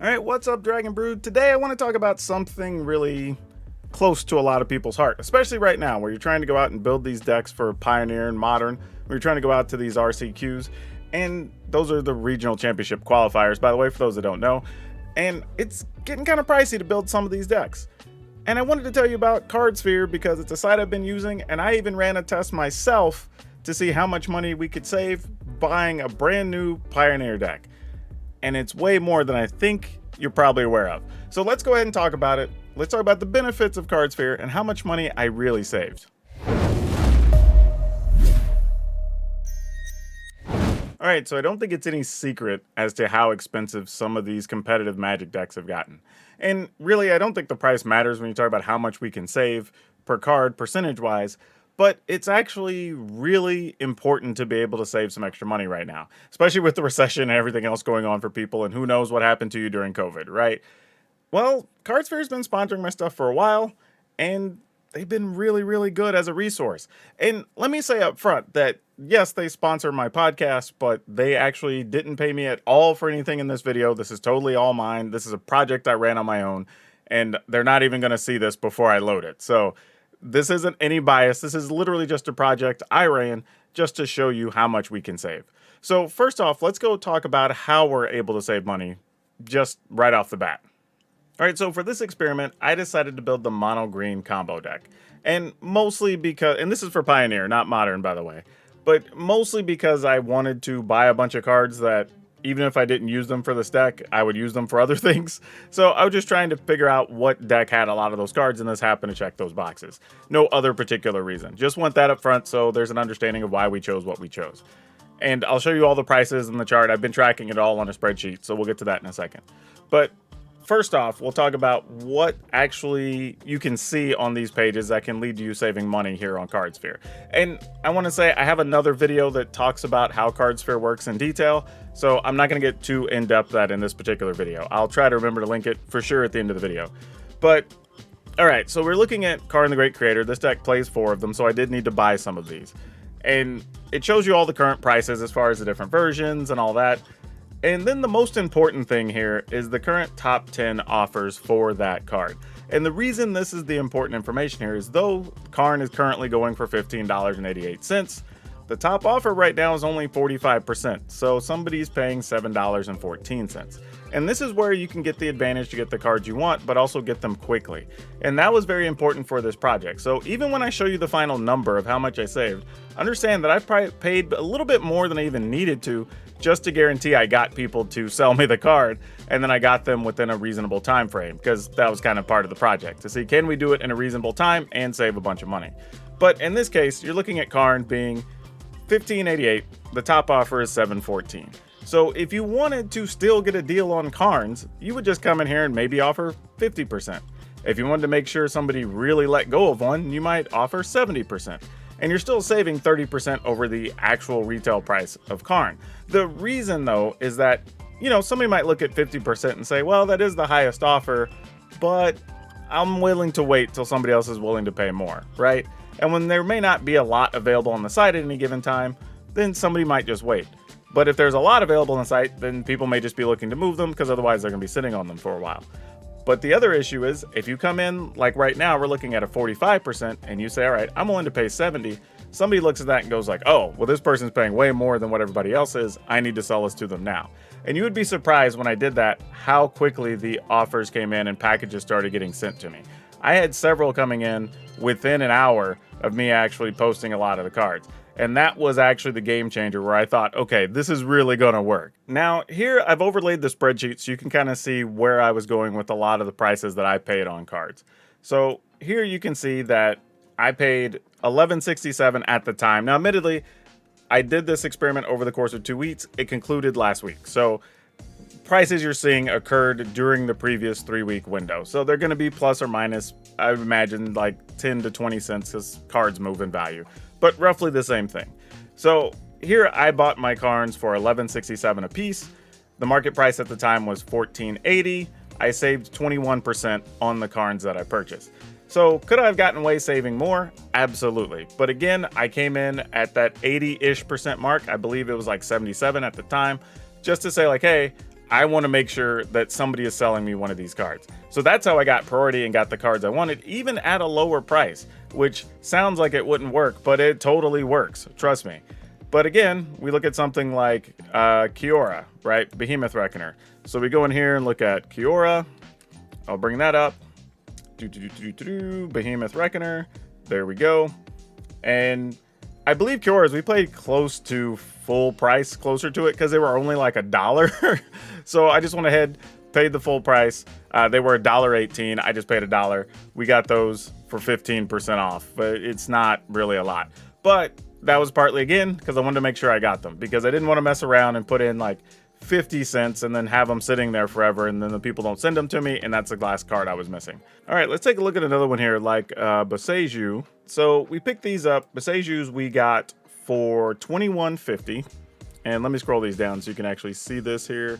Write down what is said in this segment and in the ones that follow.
Alright, what's up, Dragon Brood? Today I want to talk about something really close to a lot of people's heart, especially right now where you're trying to go out and build these decks for Pioneer and Modern, where you're trying to go out to these RCQs, and those are the regional championship qualifiers, by the way, for those that don't know, and it's getting kind of pricey to build some of these decks. And I wanted to tell you about Cardsphere because it's a site I've been using, and I even ran a test myself to see how much money we could save buying a brand new Pioneer deck. And it's way more than I think you're probably aware of. So let's go ahead and talk about it. Let's talk about the benefits of Cardsphere and how much money I really saved. Alright, so I don't think it's any secret as to how expensive some of these competitive Magic decks have gotten. And really, I don't think the price matters when you talk about how much we can save per card, percentage-wise, but it's actually really important to be able to save some extra money right now, especially with the recession and everything else going on for people, and who knows what happened to you during COVID, right? Well, Cardsphere has been sponsoring my stuff for a while, and they've been really good as a resource. And let me say up front that, yes, they sponsor my podcast, but they actually didn't pay me at all for anything in this video. This is totally all mine. This is a project I ran on my own, and they're not even going to see this before I load it. So this isn't any bias. This is literally just a project I ran just to show you how much we can save. So first off, let's go talk about how we're able to save money just right off the bat. All right, so for this experiment, I decided to build the mono green combo deck. And mostly because, and this is for Pioneer, not Modern, by the way, but mostly because I wanted to buy a bunch of cards that, even if I didn't use them for this deck, I would use them for other things. So I was just trying to figure out what deck had a lot of those cards, and this happened to check those boxes. No other particular reason. Just want that up front so there's an understanding of why we chose what we chose. And I'll show you all the prices in the chart. I've been tracking it all on a spreadsheet, so we'll get to that in a second. But first off, we'll talk about what actually you can see on these pages that can lead to you saving money here on Cardsphere. And I want to say I have another video that talks about how Cardsphere works in detail, so I'm not going to get too in-depth that in this particular video. I'll try to remember to link it for sure at the end of the video. But, alright, so we're looking at Karn the Great Creator. This deck plays 4 of them, so I did need to buy some of these. And it shows you all the current prices as far as the different versions and all that. And then the most important thing here is the current top 10 offers for that card. And the reason this is the important information here is though Karn is currently going for $15.88, the top offer right now is only 45%. So somebody's paying $7.14. And this is where you can get the advantage to get the cards you want, but also get them quickly. And that was very important for this project. So even when I show you the final number of how much I saved, understand that I probably paid a little bit more than I even needed to just to guarantee I got people to sell me the card, and then I got them within a reasonable time frame, because that was kind of part of the project, to see can we do it in a reasonable time and save a bunch of money. But in this case, you're looking at Karn being $15.88, the top offer is $7.14. So if you wanted to still get a deal on Karns, you would just come in here and maybe offer 50%. If you wanted to make sure somebody really let go of one, you might offer 70%. And you're still saving 30% over the actual retail price of Karn. The reason though is that, you know, somebody might look at 50% and say, well, that is the highest offer, but I'm willing to wait till somebody else is willing to pay more, right? And when there may not be a lot available on the site at any given time, then somebody might just wait. But if there's a lot available on the site, then people may just be looking to move them because otherwise they're going to be sitting on them for a while. But the other issue is, if you come in, like right now, we're looking at a 45%, and you say, all right, I'm willing to pay 70, somebody looks at that and goes like, oh, well, this person's paying way more than what everybody else is. I need to sell this to them now. And you would be surprised when I did that, how quickly the offers came in and packages started getting sent to me. I had several coming in within an hour of me actually posting a lot of the cards. And that was actually the game changer where I thought, okay, this is really going to work. Now, here I've overlaid the spreadsheet so you can kind of see where I was going with a lot of the prices that I paid on cards. So here you can see that I paid $11.67 at the time. Now, admittedly, I did this experiment over the course of 2 weeks. It concluded last week. So prices you're seeing occurred during the previous 3-week window. So they're going to be plus or minus, I would imagine, like 10 to 20 cents as cards move in value. But roughly the same thing. So here I bought my Karns for $11.67 a piece. The market price at the time was $14.80. I saved 21% on the Karns that I purchased. So could I have gotten away saving more? Absolutely. But again, I came in at that 80-ish% mark. I believe it was like 77 at the time, just to say like, hey, I want to make sure that somebody is selling me one of these cards. So that's how I got priority and got the cards I wanted, even at a lower price, which sounds like it wouldn't work, but it totally works. Trust me. But again, we look at something like Kiora, right? Behemoth Reckoner. So we go in here and look at Kiora. I'll bring that up. Behemoth Reckoner. There we go. And I believe Kiora's, we played close to full price, closer to it, because they were only like $1. So I just went ahead, paid the full price. They were $1.18. I just paid $1. We got those for 15% off, but it's not really a lot. But that was partly, again, because I wanted to make sure I got them, because I didn't want to mess around and put in like 50 cents and then have them sitting there forever, and then the people don't send them to me, and that's the last card I was missing. All right, let's take a look at another one here, like Boseiju. So we picked these up. Boseiju's we got for $21.50, and let me scroll these down so you can actually see this here.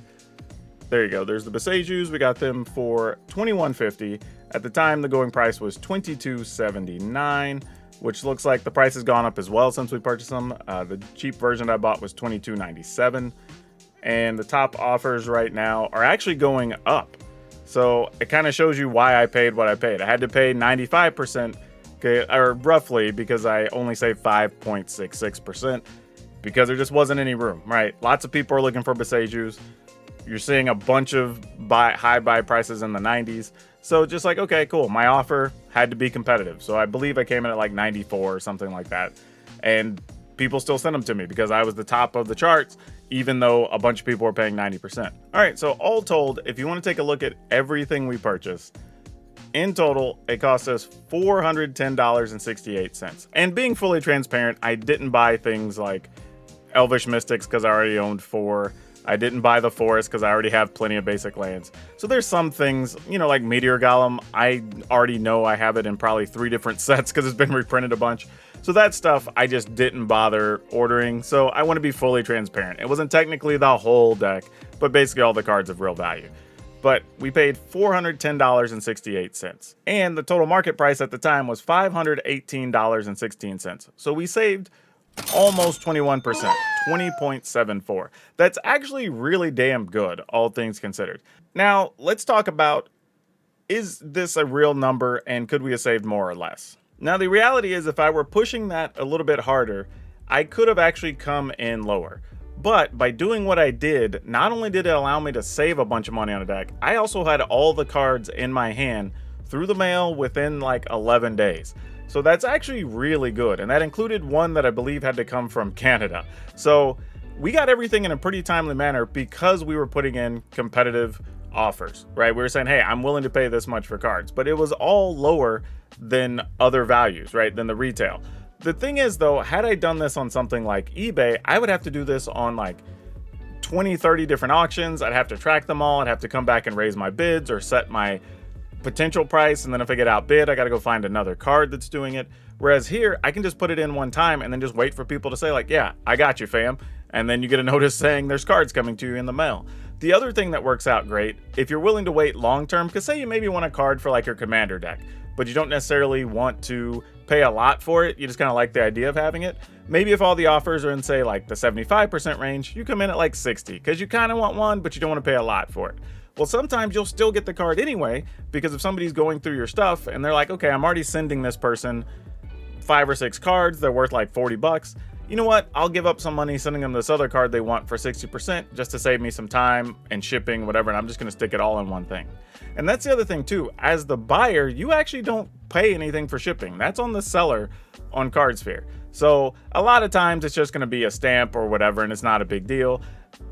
There you go. There's the Boseijus. We got them for $21.50. At the time, the going price was $22.79, which looks like the price has gone up as well since we purchased them. The cheap version I bought was $22.97. And the top offers right now are actually going up. So it kind of shows you why I paid what I paid. I had to pay 95%, okay, or roughly, because I only saved 5.66%, because there just wasn't any room, right? Lots of people are looking for Boseijus. You're seeing a bunch of high buy prices in the 90s. So just like, okay, cool. My offer had to be competitive. So I believe I came in at like 94 or something like that. And people still sent them to me because I was the top of the charts, even though a bunch of people were paying 90%. All right, so all told, if you want to take a look at everything we purchased, in total, it cost us $410.68. And being fully transparent, I didn't buy things like Elvish Mystics because I already owned 4. I didn't buy the Forest because I already have plenty of basic lands. So there's some things, you know, like Meteor Golem, I already know I have it in probably 3 different sets because it's been reprinted a bunch. So that stuff I just didn't bother ordering. So I want to be fully transparent. It wasn't technically the whole deck, but basically all the cards of real value. But we paid $410.68. And the total market price at the time was $518.16. So we saved almost 21%, 20.74. That's actually really damn good, all things considered. Now, let's talk about, is this a real number and could we have saved more or less? Now, the reality is if I were pushing that a little bit harder, I could have actually come in lower. But by doing what I did, not only did it allow me to save a bunch of money on a deck, I also had all the cards in my hand through the mail within like 11 days. So that's actually really good. And that included one that I believe had to come from Canada. So we got everything in a pretty timely manner because we were putting in competitive offers, right? We were saying, hey, I'm willing to pay this much for cards, but it was all lower than other values, right? Than the retail. The thing is though, had I done this on something like eBay, I would have to do this on like 20, 30 different auctions. I'd have to track them all. I'd have to come back and raise my bids or set my potential price, and then if I get outbid, I got to go find another card that's doing it. Whereas here, I can just put it in one time and then just wait for people to say like, yeah, I got you, fam. And then you get a notice saying there's cards coming to you in the mail. The other thing that works out great, if you're willing to wait long term, because say you maybe want a card for like your commander deck, but you don't necessarily want to pay a lot for it, you just kind of like the idea of having it. Maybe if all the offers are in say like the 75% range, you come in at like 60 because you kind of want one, but you don't want to pay a lot for it. Well, sometimes you'll still get the card anyway, because if somebody's going through your stuff and they're like, okay, I'm already sending this person 5 or 6 cards, they're worth like 40 bucks. You know what? I'll give up some money sending them this other card they want for 60% just to save me some time and shipping, whatever, and I'm just going to stick it all in one thing. And that's the other thing too. As the buyer, you actually don't pay anything for shipping. That's on the seller on Cardsphere. So a lot of times it's just going to be a stamp or whatever, and it's not a big deal.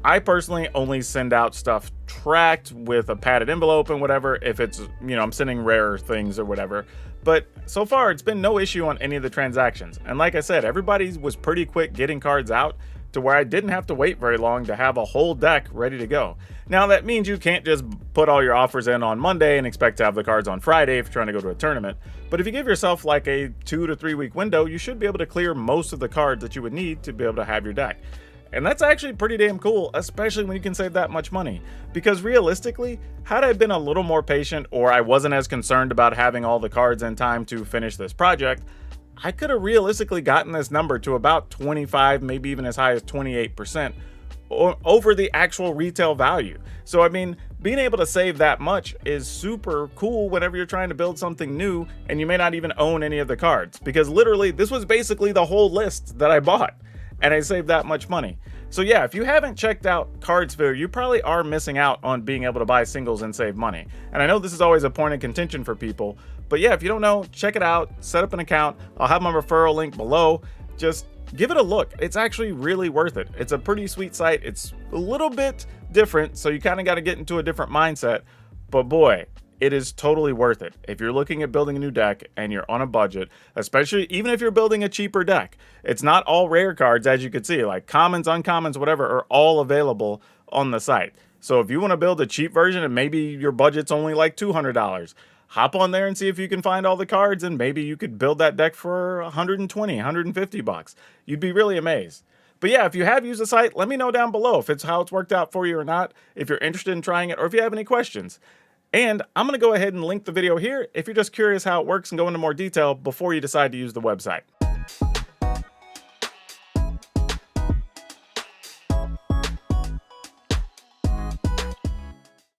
I personally only send out stuff tracked with a padded envelope and whatever if it's, you know, I'm sending rare things or whatever. But so far, it's been no issue on any of the transactions. And like I said, everybody was pretty quick getting cards out to where I didn't have to wait very long to have a whole deck ready to go. Now, that means you can't just put all your offers in on Monday and expect to have the cards on Friday if you're trying to go to a tournament. But if you give yourself like a 2 to 3 week window, you should be able to clear most of the cards that you would need to be able to have your deck. And that's actually pretty damn cool, especially when you can save that much money. Because realistically, had I been a little more patient, or I wasn't as concerned about having all the cards in time to finish this project, I could have realistically gotten this number to about 25, maybe even as high as 28% over the actual retail value. So I mean, being able to save that much is super cool whenever you're trying to build something new and you may not even own any of the cards, because literally this was basically the whole list that I bought and I saved that much money. So yeah, if you haven't checked out Cardsphere, you probably are missing out on being able to buy singles and save money. And I know this is always a point of contention for people, but yeah, if you don't know, check it out, set up an account. I'll have my referral link below. Just give it a look. It's actually really worth it. It's a pretty sweet site. It's a little bit different, so you kind of got to get into a different mindset, but boy, it is totally worth it. If you're looking at building a new deck and you're on a budget, especially even if you're building a cheaper deck, it's not all rare cards, as you can see, like commons, uncommons, whatever, are all available on the site. So if you want to build a cheap version and maybe your budget's only like $200, hop on there and see if you can find all the cards, and maybe you could build that deck for 120, 150 bucks. You'd be really amazed. But yeah, if you have used the site, let me know down below if it's how it's worked out for you or not, if you're interested in trying it, or if you have any questions. And I'm going to go ahead and link the video here if you're just curious how it works and go into more detail before you decide to use the website.